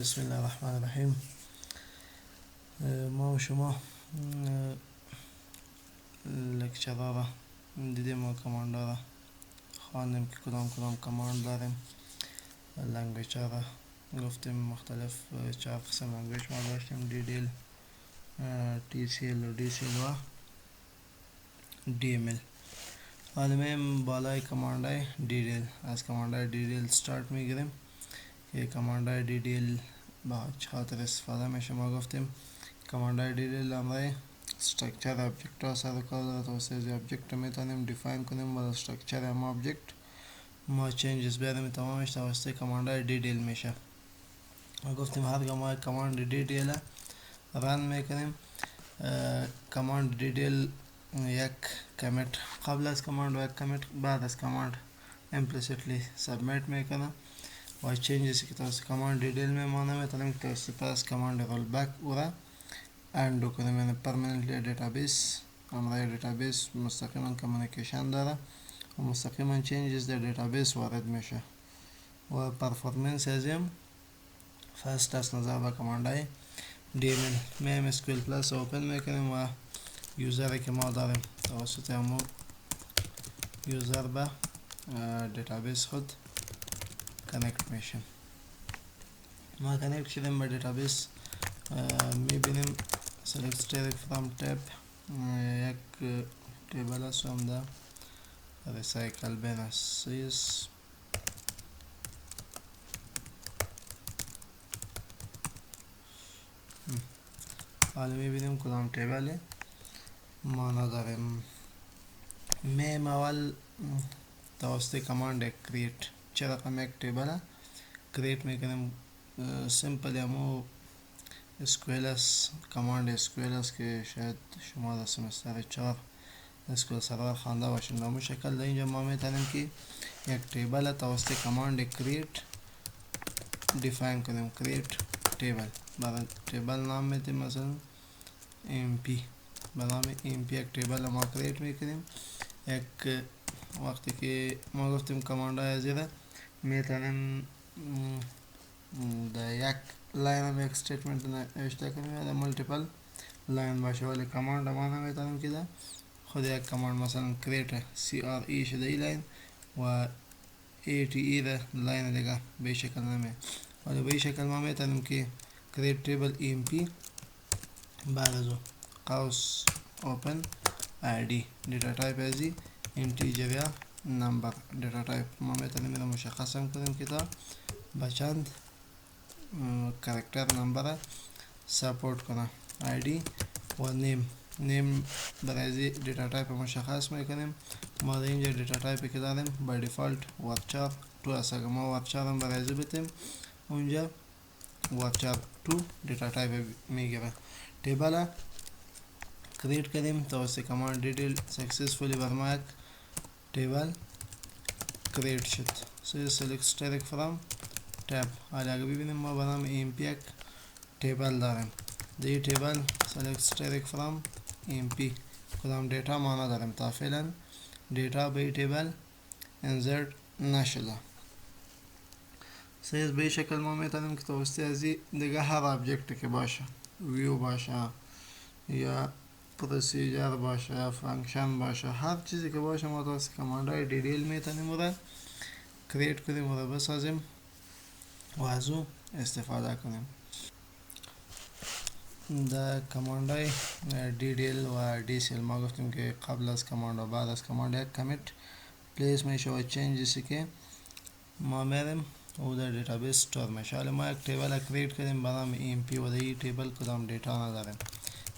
بسم الله الرحمن الرحیم. ما و شما لکچرها را دیدیم و کماندها را خواندیم که کدام کماند داریم. لنگویج ها را گفتیم، مختلف 4 قسم لنگویج ما داشتیم: DDL، TCL و DCL و DML. حالا میم بالای کماند های DDL، از کماند های DDL start میگیریم که کماند های DDL با چه خاطر استفاده میشه. ما گفتیم کماند های DDL امرای استرکچر ابجکت ها سر کار داره. توسط از ابجکت میتونیم دیفاین کنیم با استرکچر هم ابجکت ما چینجز بیاریم، تمامش توسط کماند های DDL میشه. ما گفتیم هرگاه ما کماند DDL رن میکنیم، کماند DDL یک کمیت قبل از کماند و یک کمیت بعد از کماند implicitly سابمیت میکنه و چینجزی که توسط کماند DDL میمانه میتونیم توسط از کماند رول بک او را اندو کنیم. یعنی پرمننتلی دیتابیس، امرای دیتابیس مستقیما کمیونیکیشن داره و مستقیما چینجز در دیتابیس وارد میشه و پرفورمنس ازیم فست از نظر به کماند های DML. میم SQL پلاس اوپن میکنیم و یوزر که ما داریم توسط همو یوزر به دیتابیس خود کانکت میشیم. ما کانکت شدیم به دیتابیس، میبینیم select direct from tab یک تیبل است هم ده ریسایکل بین اسیس. حالا میبینیم کدام تیبل ما نداریم. میم اول توسط کماند کریت چه رقم یک تیبل کریت میکنیم. سیمپل همو اسکویلس کماند اسکویلس که شاید شما در سمستر 4 اسکویل سرور خوانده باشین. به همون شکل در اینجا ما میتونیم که یک تیبل توسط کماند کریت دیفاین کنیم. کریت تیبل، برای تیبل نام میتیم مثلا mp، به نام mp یک تیبل ما کریت میکنیم. یک وقتی که ما گفتیم کماند های زیره میتونیم در یک لاین هم یک استیتمنت نوشته کنیم یا در مولتیپل لاین باشه، ولی کماند ما نمیتونیم که در خود یک کماند مثلا کریت CRE شده ای لاین و ATE ده لاین دیگه به شکل نمی، ولی به شکل ما میتونیم که کریت تیبل mp بعد از قوس اوپن ID دیتا تایپ ازی اینتیجر یا نمبر. دیتا تایپ ما میتونیم اینو مشخص کنیم که تا با چند کاراکتر نمبر سپورت کنه. ID و نیم برای دیتا تایپ مشخص میکنیم. ما در اینجا دیتا تایپی که داریم با دیفالت ورچار 2 است. اگر ما ورچار هم برای بتیم اونجا ورچار 2 دیتا تایپ میگیره. تیبل کریت کردیم توسط کماند DDL سکسسفولی بر ما یک تیبل کریت شد. select direct from tab. حالا اگر ببینیم ما به نام mp یک تیبل داریم. در این تیبل select direct from mp کدام دیتا ما نداریم تا فعلا دیتا به این تیبل انسرت نشده. سیز به شکل ما میتونیم که توسط از دیگه هر ابجکت که باشه، ویو باشه یا پروسیجر باشه یا فانکشن باشه، هر چیزی که باشه ما توسط کماند های DDL میتونیم رو کریت کنیم و رو بسازیم و از او استفاده کنیم. در کماند های DDL و DCL ما گفتیم که قبل از کماند و بعد از کماند یک کمیت پلیس میشه و چینجزی که ما میریم او در دیتابیس استور میشه. حالا ما یک تیبل کریت کردیم به نام mp و در این تیبل کدام دیتا نداریم.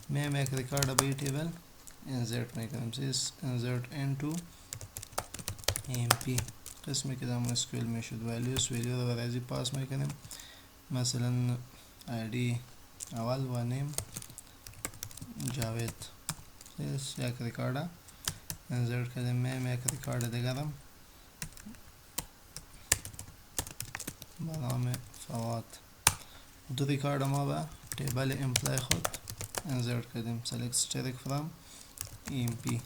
میم یک ریکارد به این تیبل انسرت میکنیم. insert into mp قسمی که در SQL میشد ولیو رو برای پاس میکنیم، مثلا ID اول و نیم جاوید. یک ریکارد انسرت کردیم. میم یک ریکارد دیگر هم به نام فواد. دو ریکارد ما به تیبل امپلای خود انسرت کردیم. select direct from mp.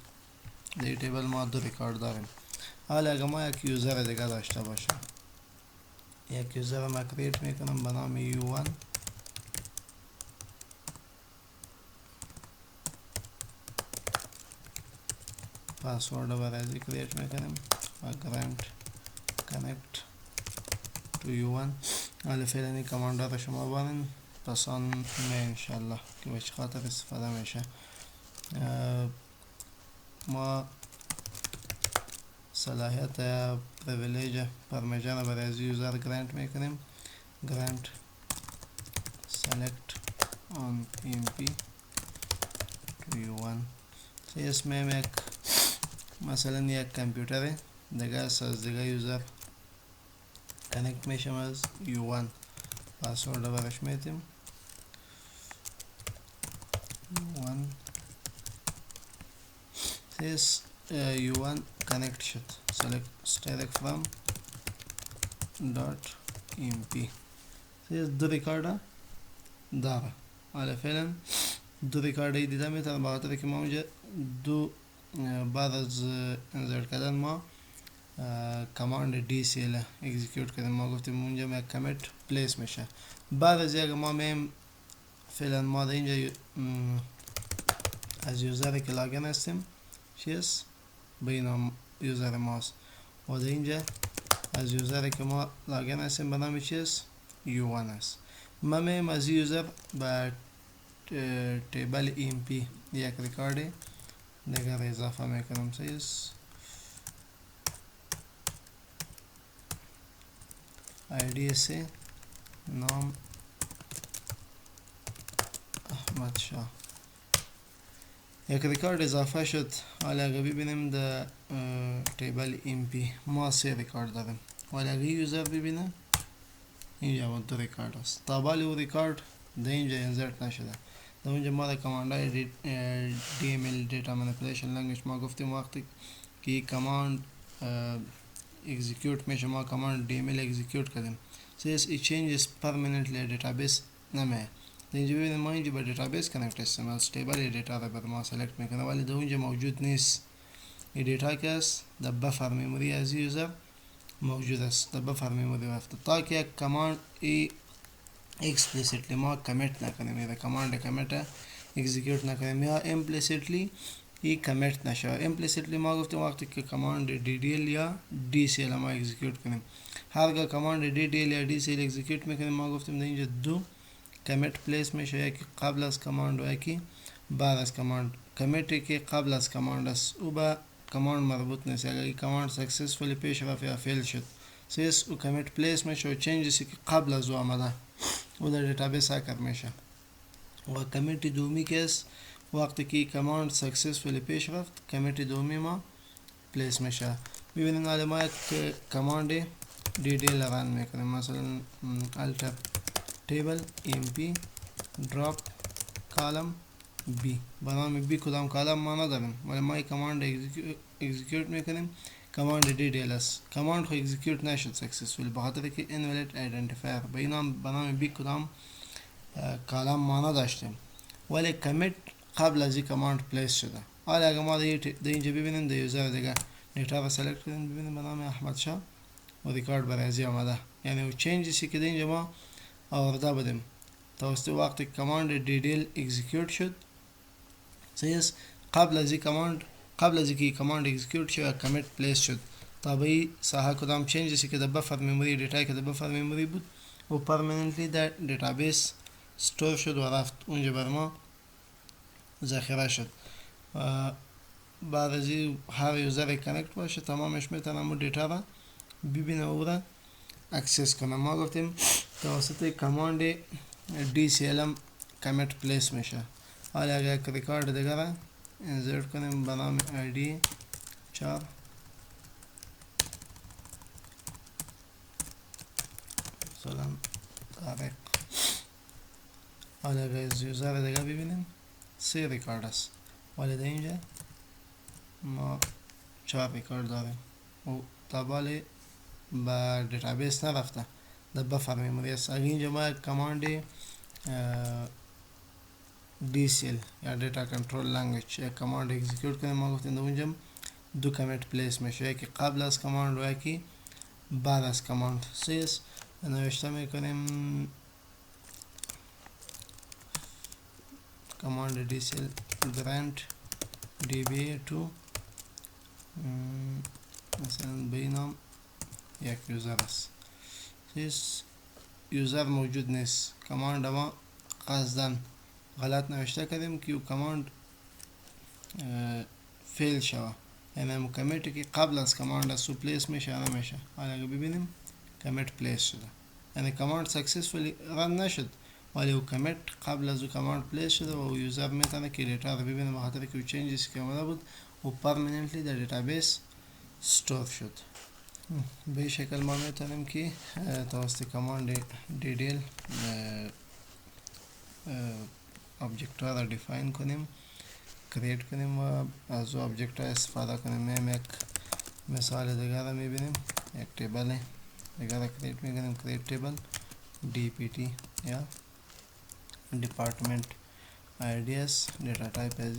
در تیبل ما دو ریکارد داریم. حالا اگر ما یک یوزر دیگه داشته باشیم، یک یوزر ما کریت میکنم به نام U1. پاسورد رو برای کریت میکنیم و grant connect to U1. حالا فعلا این کماند رو شما بانین پسان می انشالله که به چه خاطر استفاده میشه. ما صلاحیت پریویلیج پرمیشن رو برای از یوزر گرانت میکنیم. grant select on EMP to U1. اسم یک مثلا یک کامپیوتره دیگه از دیگه یوزر کانکت میشم از U1. پاسورد رو برش میتیم U1. this U1 connect شد. select direct from dot emp. دو ریکارد داره. حالا فعلا دو ریکارد دیده میتونم به خاطر که ما اونجا دو بعد از انزرت کردن ما کماند دی سی ال اکزیکیوت کردیم. ما گفتیم اونجا یک کمیت پلیس میشه. بعد از یک ما میم فعلا ما در اینجا از یوزر که لاگین هستیم چیز به این یوزر ماست و در اینجا از یوزر که ما لاگین هستیم به نام چیز U1 است. ما میم از یوزر به تیبل EMP یک ریکارد دیگر اضافه میکنم. سیز IDS نام احمد شاه. یک ریکارد اضافه شد. حالا اگه ببینیم در تیبل EMP ما 3 ریکارد داریم. حالا اگه یوزر ببینه اینجا 2 ریکارد است. تا بالی او ریکارد در اینجا انزرت نشده. در اونجا ما در کماند های DML Data Manipulation Language ما گفتیم وقتی که این کماند اکزیکیوت میشه ما کماند DML اکزیکیوت کردیم. says it changes permanently database نمیه. در اینجا ببینید ما اینجا با دیتابیس کانکت هستیم. از تیبل دیتا رو بر ما سلکت میکنه ولی در اونجا موجود نیست. این دیتا که است در بفر میموری از یوزر موجود است. در بفر میموری رفته تا که یک کماند ای explicitly ما کمیت نکنیم یا کماند کمیت اکزیکیوت نکنیم یا implicitly ای کمیت نشه. implicitly ما گفتیم وقتی که کماند DDL یا DCL ما اکزیکیوت کنیم. هرگاه کماند DDL یا DCL اکزیکیوت میکنیم ما گفتیم در اینجا دو کمیت پلیس میشه، یکی قبل از کماند و یکی بعد از کماند. کمیتی که قبل از کماند است او با کماند مربوط نیست. اگر کماند سکسسفولی پیش رفت یا فیل شد سیس او کمیت پلیس میشه و چنجسی که قبل از او آمده او در دیتابیس هکر میشه. و کمیت دومی که است وقتی که کماند سکسسفولی پیش رفت کمیت دومی ما پلیس میشه. ببینید حالا ما یک کماند DDL رن میکنیم. مثلا alter table emp drop column b. به نام b کدام کالم ما نداریم ولی ما این کماند اکزیکیوت میکنیم. کماند DDL است. کماند خو اکزیکیوت نشد سکسسفولی بخاطر که invalid identifier به نام b کدام کالم ما نداشتیم ولی کمیت قبل از این کماند پلیس شده. حالا اگه ما در اینجا ببینیم در یوزر دیگه دیتا رو سلکت کنیم ببینیم به نام احمد شاه و ریکارد برای ازی آمده. یعنی او چنجسی که در اینجا ما آورده بودیم توسط وقتی کماند DDL اکزیکیوت شد سیس قبل از اینکه کماند اکزیکیوت شد کمیت پلیس شد تا به این ساحه کدام چنجسی که در بفر میموری دیتایی که در بفر میموری بود و پرمننتلی در دیتابیس استور شد و رفت اونجا بر ما ذخیره شد. و بعد از این هر یوزر کانکت باشه تمامش میتونم اون دیتا را ببینه و را اکسس کنم. ما گفتیم توسط کماند DCL کمیت پلیس میشه. حالا اگر یک ریکارد دیگر را انزرت کنیم به نام ID 4 مثلا طارق. حالا اگر از یوزر دیگر ببینیم 3 ریکارد است ولی در اینجا ما 4 ریکارد داریم و تابالی با دیتابیس نرفته در بفر میموری است. اگر اینجا ما یک کماند DCL یا دیتا کنترل لنگویج یک کماند اکزیکیوت کنیم ما گفتیم در اونجا دو کمیت پلیس میشه، یکی قبل از کماند و یکی بعد از کماند. سیس نوشته میکنیم کماند DCL grant DBA to مثلا به نام یک یوزر است. چیز یوزر موجود نیست. کماند ما قصدن غلط نوشته کردیم که کماند فیل شوه، یعنی کمیتی که قبل از کماند از پلیس میشه نمیشه. حالا اگه ببینیم کمیت پلیس شده، یعنی کماند سکسسفولی رن نشد ولی او کمیت قبل از او کماند پلیس شده و او یوزر میتونه که دیتا رو ببینه به خاطر که او چینجز که آمده بود و پرمننتلی در دیتابیس استور شد. به این شکل ما میتونیم که توسط کماند دیدیل آبجکت ها را دیفاین کنیم، کریت کنیم و از او آبجکت ها استفاده کنیم. میم یک مثال دیگر را میبینیم، یک تیبل دیگر را کریت میکنیم، کریت تیبل DPT یا department IDs data type از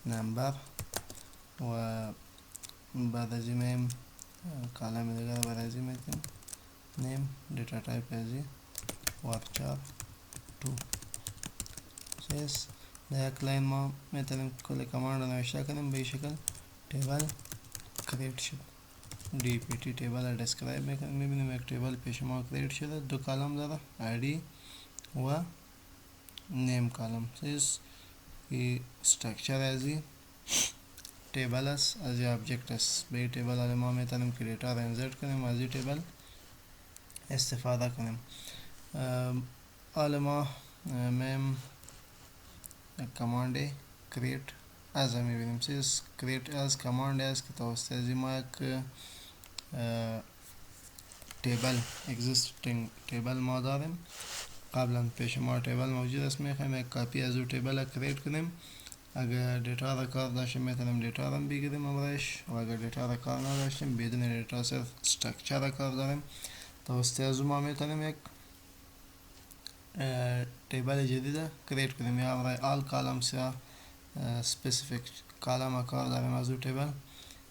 نمبر و بعد از این میم کالم دیگر را بعد از این میکنیم نیم data type از ورچار 2. چیز در یک لاین ما میتونیم کل کماند را نوشته کنیم. به این شکل تیبل کریت شد. DPT تیبل را دسکرایب میکنیم، میبینیم یک تیبل پیش ما کریت شده، دو کالم داره ID و نیم کالم. چیز که استرکچر از این تیبل است، از این آبجکت است. به این تیبل حالا ما میتونیم که دیتا را انسرت کنیم و از این تیبل استفاده کنیم. حالا ما میم کماند کریت از میبینیم. چیز کریت از کماند است که توسط از ما یک تیبل اگزیستینگ تیبل ما داریم، قبلا پیش ما تیبل موجود است، میخوایم یک کاپی از اون تیبل کریت کنیم. اگر دیتا را کار داشتیم میتونیم دیتا را بگیریم امرش، و اگر دیتا را کار نداشتیم بدون دیتا صرف استرکچر را کار داریم، توسط از ما میتونیم یک تیبل جدید کریت کنیم یا برای آل کالمز یا سپیسیفیک کالم کار داریم از اون تیبل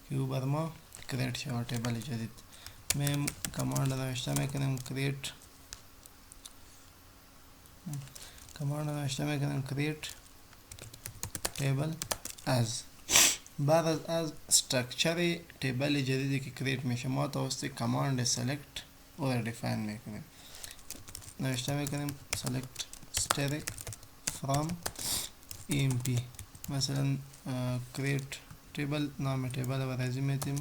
که او بر ما کریت شود تیبل جدید. میم کماند نوشته میکنیم کریت تیبل از. بعد از استرکچر تیبل جدیدی که کریت میشه ما توسط کماند سلکت او را دیفاین میکنیم. نوشته میکنیم select static from emp. مثلا create table نام تیبل و رازی میتیم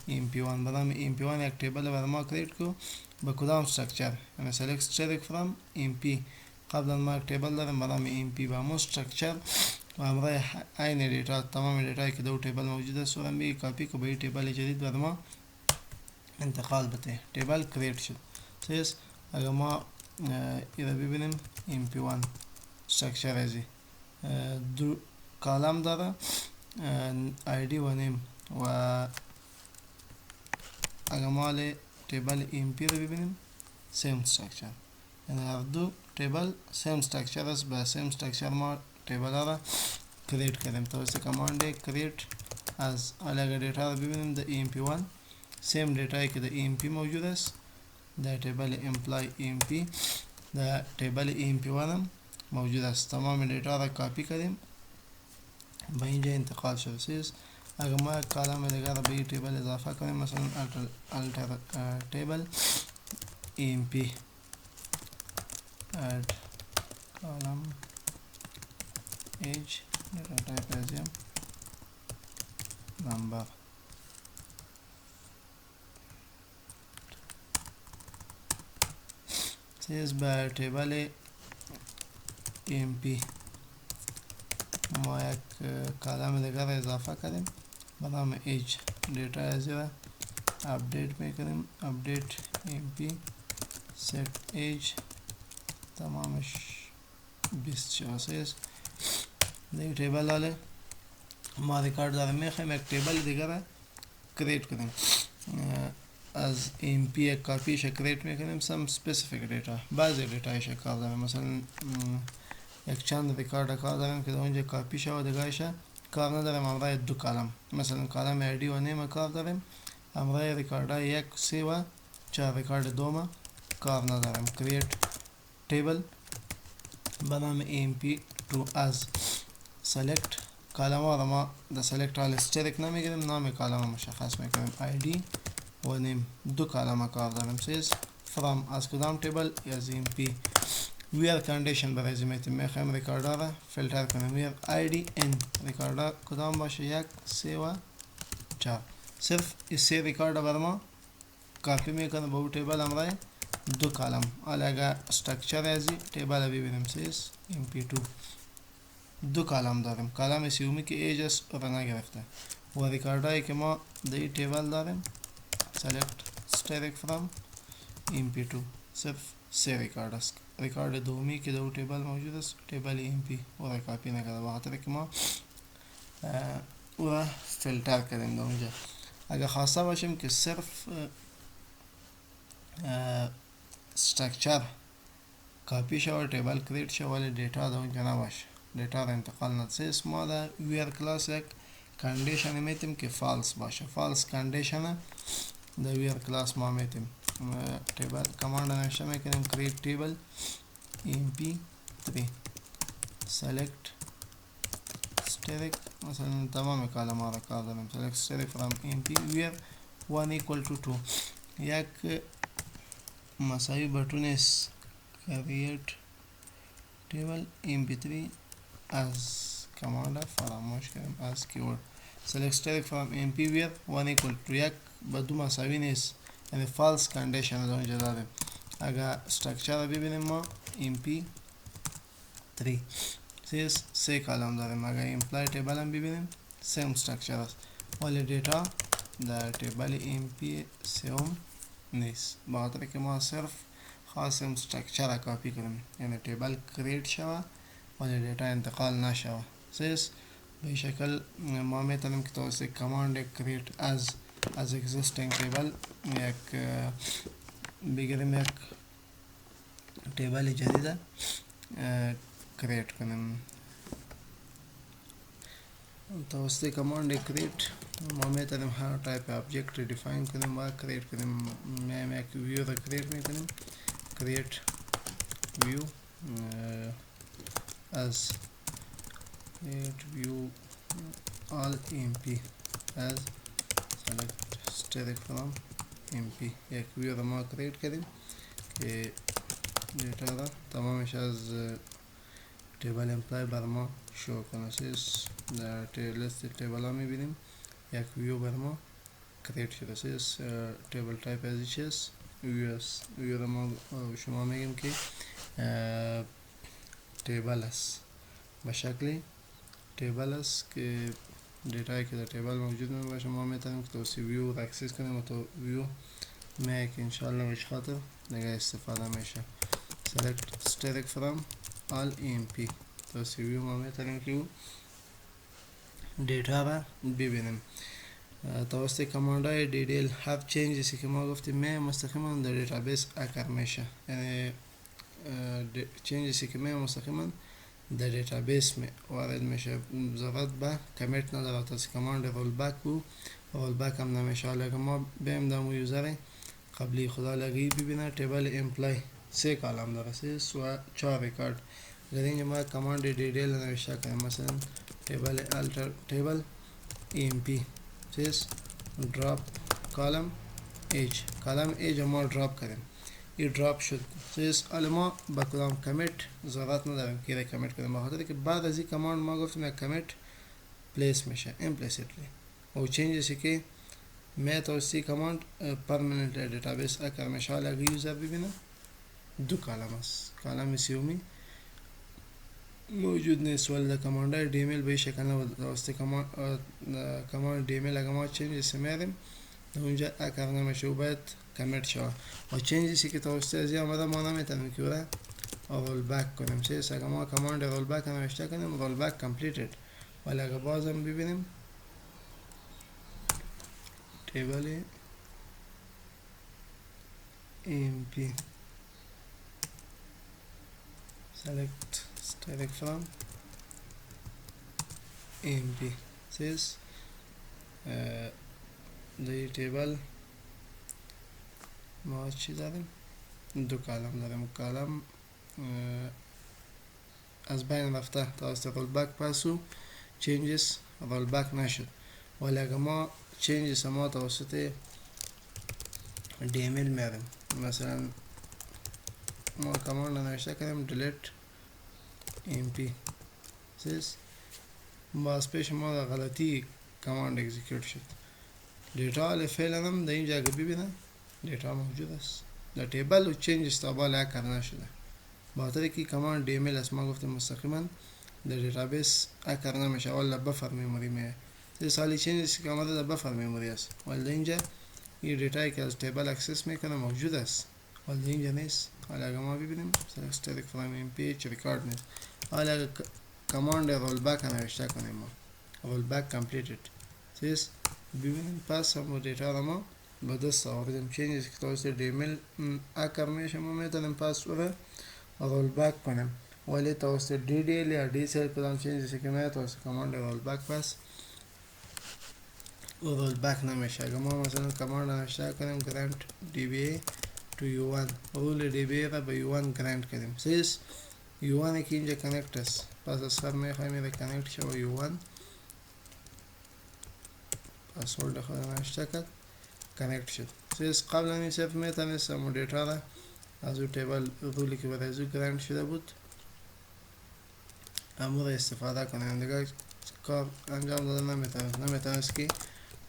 emp1. بدام emp1 یک تیبل بر ما کریت کو با کدام استرکچر، یعنی select static from emp. قبلا ما یک تیبل داریم بدام emp با همون استرکچر و همراه این دیتا تمام دیتایی که دو تیبل موجود است و می کپی کو به این تیبل جدید بر ما انتقال بده. تیبل کریت شد. چیز اگر ما ایره ببینیم mp1 استرکچر ازی دو کالم داره ID و نیم، و اگر ما تیبل mp رو ببینیم سیم استرکچر، یعنی هر دو تیبل سیم استرکچر است. با سیم استرکچر ما تیبل را کریت کردیم توسط کماند کریت از. حالا اگر دیتا رو ببینیم در mp1 سیم دیتایی که در mp موجود است در تیبل امپلای emp در تیبل emp1 هم موجود است. تمام دیتا را کپی کردیم به اینجا انتقال شده. چیز اگر ما یک کالم دیگر به این تیبل اضافه کنیم، مثلا alter table emp add column age data type as number. چیز به تیبل emp ما یک کالم دیگر اضافه کردیم به نام age. دیتا از را اپدیت میکنیم، اپدیت emp set age تمامش 26. دیگه تیبل حاله ما ریکارد داریم، میخوایم یک تیبل دیگر را کریت کنیم. از emp یک کاپیش کریت میکنیم some specific دیتا، بعضی دیتایش کار داریم. مثلا یک چند ریکارد کار داریم که در اونجا کاپی شد و دیگهش کار نداریم. همراه دو کالم، مثلا کالم ID و نیم کار داریم، همراه ریکارد های 1 3 و 4 ریکارد دوم کار ندارم. create table به نام emp2 از select کالم ها ما در select allsteric نمیگیریم، نام کالم مشخص میکنیم id و نیم. دو کالم کار داریم. سیز from از کدام تیبل؟ از emp. where condition برای میتیم میخوایم ریکاردا را فیلتر کنیم. where id in ریکاردا کدام باشه؟ 1 3 و 4. صرف این سه ریکاردا بر ما کافی میکنه به اون تیبل امرای دو کالم. حالا اگر استرکچر ازی تیبل ببینیم سیز mp2 دو کالم داریم. کالم سیومی که ایج است رو نگرفته و ریکاردایی که ما در این تیبل داریم select static from mp2 صرف سه ریکارد است. ریکارد دومی که در اون تیبل موجود است تیبل mp او را کاپی نکرده به خاطر که ما او را فیلتر کردیم در اونجا. اگر خواسته باشیم که صرف استرکچر کاپی شود تیبل کریت شود ولی دیتا در اونجا نباشه، دیتا را انتقال ندهیم. ما در ویر کلاس یک کاندیشن میتیم که فالس باشه. فالس کاندیشن در ویر کلاس ما میتیم تیبل کماند نوشته میکنیم create table mp3 select static مثلا تمام کالم ها را کار داریم select static from mp where 1 equal to 2 یک مساوی بتون است create table mp3 از کماند فراموش کردیم از کیورد select static from mp where 1 equal to یک با دو مساوی نیست یعنی false condition رو اینجا داریم. اگر structure رو ببینیم ما mp3 سه کالم داریم. اگر imply table هم ببینیم same structure است ولی دیتا در تیبل mp3 نیست با خاطر که ما صرف خواستیم structure را کاپی کنیم یعنی تیبل create شود ولی دیتا انتقال نشود. به این شکل ما میتونیم که توسط کماند create از existing table یک بگیریم یک تیبل جدید create کنیم. توسط کماند create ما میتونیم هر تایپ object define کنیم و create کنیم. میایم یک view را create میکنیم create view از create view all mp as select static from mp یک ویو را ما create کردیم که دیتا را تمامش از تیبل امپلای بر ما شو کنه. در لیست تیبل ها میبینیم یک ویو بر ما create شده. تیبل تایپ ازی چیست؟ ویو را ما شما میگیم که تیبل است به شکلی تیبل است که دیتایی که در تیبل موجود می باشه ما میتونیم که توسط ویو را اکسس کنیم و تو ویو میگه که انشاءالله بهش خاطر دیگه استفاده میشه. select static from all emp توسط ویو ما میتونیم که دیتا را ببینیم. توسط کماند های دیتیل هر چینجی که ما گفتیم می مستقیما در دیتابیس اکر میشه یعنی چینجی که می مستقیما در دیتابیس وارد میشه ضرورت به کمیت نداره. توسط کماند رول بک و رول بک هم نمیشه. حالا که ما بیم دامو یوزر قبلی خدا لگی ببینه تیبل امپلای سه کالم داره 3 و 4 ریکارد. در اینجا ما کماند دیتیل نوشته کنیم مثلا تیبل alter table emp drop column age کالم ایج ما دراپ کردیم این دراپ شد. حالا ما با کدام کمیت ضرورت نداریم که کمیت کنیم بخاطر که بعد از این کماند ما گفتیم یک کمیت پلیس میشه implicitly و چینجی که می توسط کماند پرمننت دیتابیس اکر میشه. حالا اگه یوزر ببینه دو کالم است کالم سیومی موجود نیست ولی در کماند های دیمیل به شکل نبود. توسط کماند دیمیل اگه ما چینجی میاریم اونجا اکر نمیشه و باید کمیت شود و چینجی که توسط ازی آمده ما نمیتونیم که را رول بک کنیم. اگه ما کماند رول بک نوشته کنیم رول بک کمپلیتد ولی اگه بازم ببینیم تیبل mp select static from mp در تیبل ما چی داریم دو کالم داریم. کالم از بین رفته توسط رول بک پاسو چینجز رول بک نشد، ولی اگه ما چینجز ما توسط DML میاریم، مثلا ما کماند نوشته کردیم delete mp سیز باز پیش ما در غلطی کماند اکزیکیوت شد. دیتا ولی فعلا هم در اینجا اگه ببینن دیتا موجود است در تیبل و چینجز تا بالا کار نشده، بخاطر که کماند DML است ما گفتیم مستقیما در دیتابیس اکر نمیشه، ولی بفر میموری میه. حالی چینجز که آمده در بفر میموری است، ولی در اینجا این دیتایی که از تیبل اکسس میکنه موجود است، ولی در اینجا نیست. حالا اگه ما ببینیم static from page record نیست. حالا اگه کماند رول بک نوشته کنیم ما رول بک completed سیز ببینیم پس هم دیتا را ما به دست آوردیم. چینجز که توسط DML اکر میشه ما میتونیم پس رول بک کنیم، ولی توسط DDL یا DCL کدام چینجزی که میاد توسط کماند رول بک پس رول بک نمیشه. اگه ما مثلا کماند نوشته کنیم grant DBA to U1 رول DBA را به U1 grant کنیم سیز U1 که اینجا کنکت است، پس از سر میخوایم ایره کنکت شه با U1 پاسورد خود نوشته کرد کنکت شد. سیز قبل این صرف میتونستم دیتا را از او تیبل رولی که برای ازو گرانت شده بود امو را استفاده کنیم. دیگه کار انجام داده نمیتونست که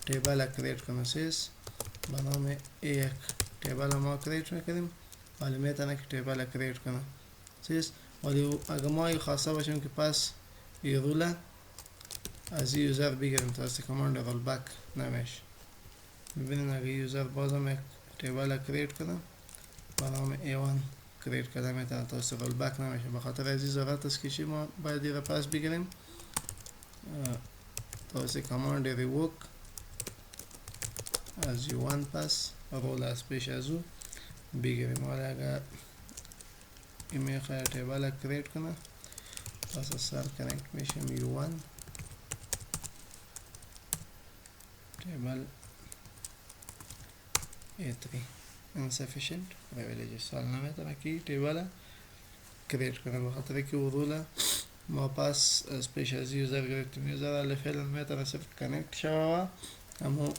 تیبل را کریت کنه. سیز به نام یک تیبل ما کریت میکنیم، ولی میتونه که تیبل را کریت کنه سیز. ولی اگه ما خواسته باشیم که پس این رول از این یوزر بگیریم توسط کماند رول بک نمیشه. ببینید اگه یوزر بازم یک تیبل را کریت کنه با نام A1 کریت کرده میتونه توسط رول بک نمیشه، بخاطر از این ضرورت است که چی ما باید این را پس بگیریم توسط کماند ریوک از U1 پس رول از پیش از او بگیریم. ولی اگر این میخواه تیبل کریت کنه پس از سر کنکت میشیم U1 تیبل A3 insufficient privileges، حال نمیتونه که تیبل کریت کنه بخاطر که رول ما پس از پیش از یوزر گرفتیم. یوزر ولی فعلا میتونه صرف کنکت شوه و اما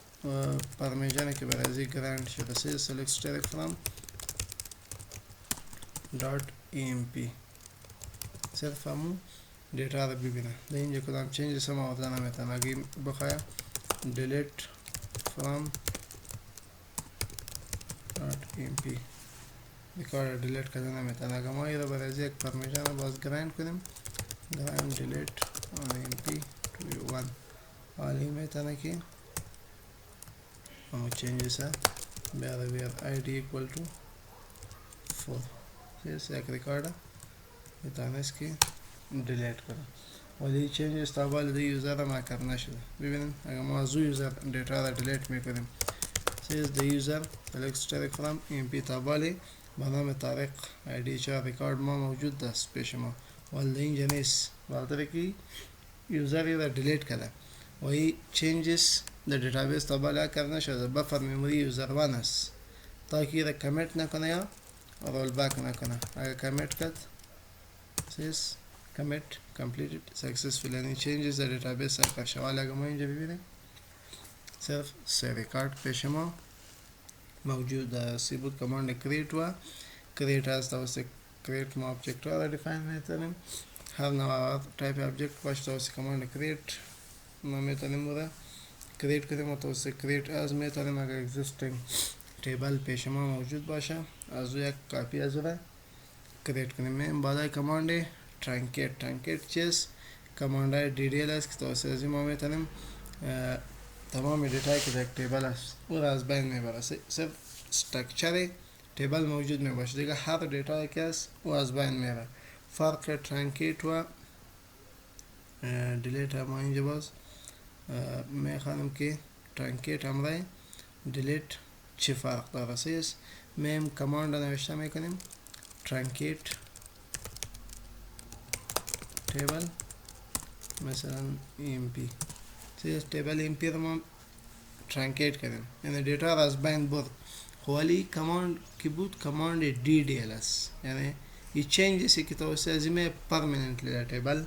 پرمیشنی که برای ازی گرانت شده سیز select static from .emp صرف همون دیتا رو ببینه. در اینجا کدام چینجز هم آورده نمیتونه. اگه بخواه delete from .emp بیکار دیلیت کرده نمیتونه. اگه ما این رو برای از یک پرمیشن باز گرانت کنیم grant delete on emp to U1 حالی میتونه که همون چینجز ها بیاره بیار id equal to 4 سیز یک ریکارده میتونه است که دیلیت کنه، ولی چینجز تا بالا دی یوزر را مکر نشده. ببینیم اگه ما از یوزر دیتا را دیلیت میکنیم سیز دی یوزر select static from emp تا بالی با نام طارق id 4 ریکارد ما موجود است پیش ما، ولی اینجا نیست بخاطر که یوزر را دیلیت کرده و این چینجز در دیتابیس تا بالا کار نشده. بفر میموری یوزر 1 است تا که را کمیت نکنه یا رول بک نکنه. اگر کمیت کرد سیز کمیت completed successful یعنی چینجز در دیتابیس کار شد. ولی اگر ما اینجا ببینیم صرف سه ریکارد پیش ما موجود است. بود کماند کریت و کریت از توسط کریت ما آبجکت را دیفاین میتونیم. هر نوع تایپ آبجکت باشه توسط کماند کریت ما میتونیم را کریت کنیم و توسط کریت از میتونیم اگر اگزیستینگ تیبل پیش ما موجود باشه از او یک کاپی از را کریت کنیم. میم بالای کماند ترانکیت چیز کماند DDL است که توسط از ما میتونیم تمام دیتایی که در تیبل است او را از بین میبره. صرف استرکچر تیبل موجود میباشه، دیگه هر دیتایی که است او از بین میره. فرق ترانکیت و دیلیت ما اینجا باز میخوانم که ترانکیت همراه دیلیت چی فرق داره. سیز میم کماند نوشته میکنیم ترانکیت تیبل مثلا emp سیز تیبل emp رو ما ترانکیت کردیم یعنی دیتا را از بین برد، حوالی کماند کی بود کماند DDLS یعنی ای چینجز که توسط ازیمه پرمننتلی در تیبل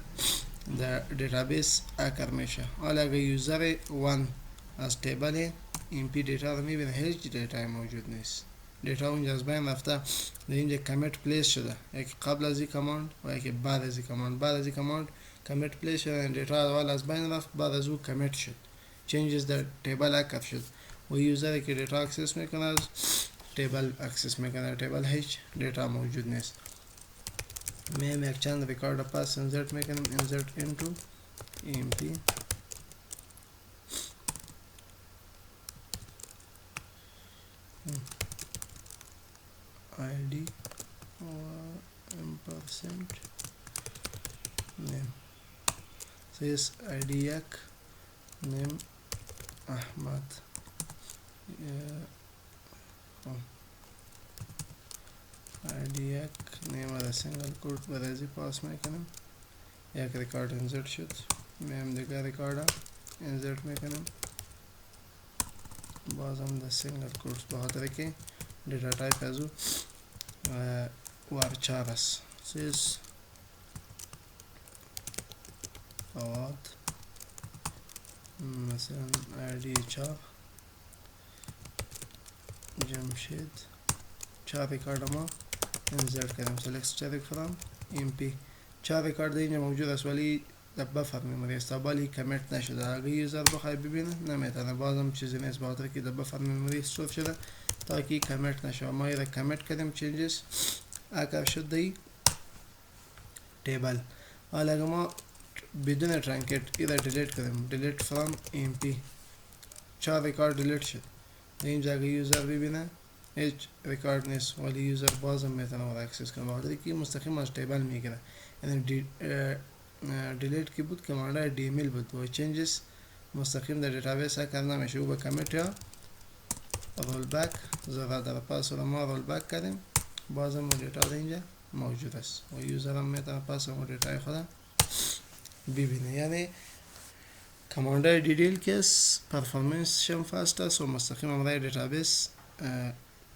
در دیتابیس اکر میشه. حالا اگه یوزر 1 از تیبل این پی دیتا رو میبینه هیچ دیتای موجود نیست، دیتا اونجا از بین رفته، در اینجا کمیت پلیس شده، یکی قبل از این کماند و یکی بعد از این کماند. بعد از این کماند کمیت پلیس شده، دیتا اول از بین رفت، بعد از اون کمیت شد، چینجز در تیبل اکر شد و یوزر که دیتا اکسس میکنه از تیبل اکسس میکنه، تیبل هیچ دیتا موجود نیست. میم یک چند ریکارد پاس انسرت میکنیم، انسرت اینتو EMP ID و امپرسنت نیم سیس ID یک نیم احمد ID یک نیم را سنگل کوت برازی پاس میکنیم، یک ریکارد انسرت شد، میم دیگر ریکارد انسرت میکنیم، بازم در سنگل کوت به خاطر که دیتا تایپ از او وارچار است. سیس فواد مثلا ID 4 جمشید 4 ریکارد ما انسرت کردیم، سلکت ستریک فرام EMP 4 ریکارد اینجا موجود است ولی در بفر میموری است، ولی کمیت نشده. اگه یوزر بخوای ببینه نمیتونه، بازم چیزی نیست بخاطر که در بفر میموری استور شده تا که کمیت نشه. ما ایره کمیت کردیم، چینجز اکر شد دی تیبل. حالا اگه ما بدون ترانکت ایره دیلیت کردیم، دیلیت فرام EMP 4 ریکارد دیلیت شد، اینجا اگه یوزر ببینه هیچ ریکارد نیست ولی یوزر بازم میتونه اون اکسس کنه بخاطر که مستقیم از تیبل میگیره. یعنی دیلیت کی بود کماند DML بود و چینجز مستقیم در دیتابیس اکر نمیشه، او به کمیت یا رول بک زده در پاسورد ما رول بک کردیم، بازم اون دیتا در اینجا موجود است و یوزر هم میتونه پاسورد دیتای خود ببینه. یعنی کماند DDL که پرفورمنس شم فاست است و مستقیم هم در دیتابیس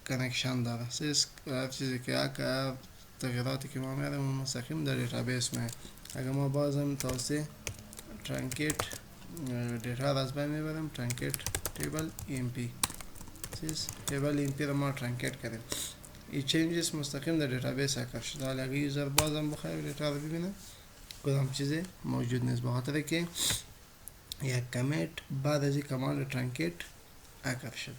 کنکشن داره. سیس هر چیزی که اکر تغییراتی که ما میاریم مستقیم در دیتابیس میاد. اگر ما بازم توسط ترانکیت دیتا از بین میبریم، ترانکیت تیبل EMP سیس تیبل EMP رو ما ترانکیت کردیم، این چینجز مستقیم در دیتابیس اکر شده. حالا اگر یوزر بازم بخواه دیتا رو ببینه کدام چیزی موجود نیست بخاطر که یک کمیت بعد از این کماند ترانکیت اکر شد.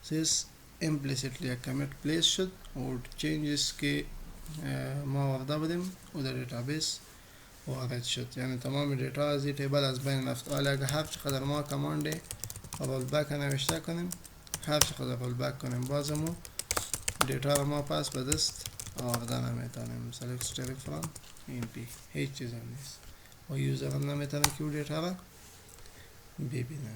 سیس implicitly یک کمیت پلیس شد و چینجز که ما وارده بودیم و در دیتابیس وارد شد، یعنی تمام دیتا از این تیبل از بین رفت. حالا اگر هر چقدر ما کماند رول بک نوشته کنیم، هر چقدر رول بک کنیم بازمون دیتا رو ما پس به دست آورده نمیتونیم. سلکت ستریک فرام EMP هیچ چیز هم نیست و یوزر هم نمیتونه که اون دیتا رو ببینه.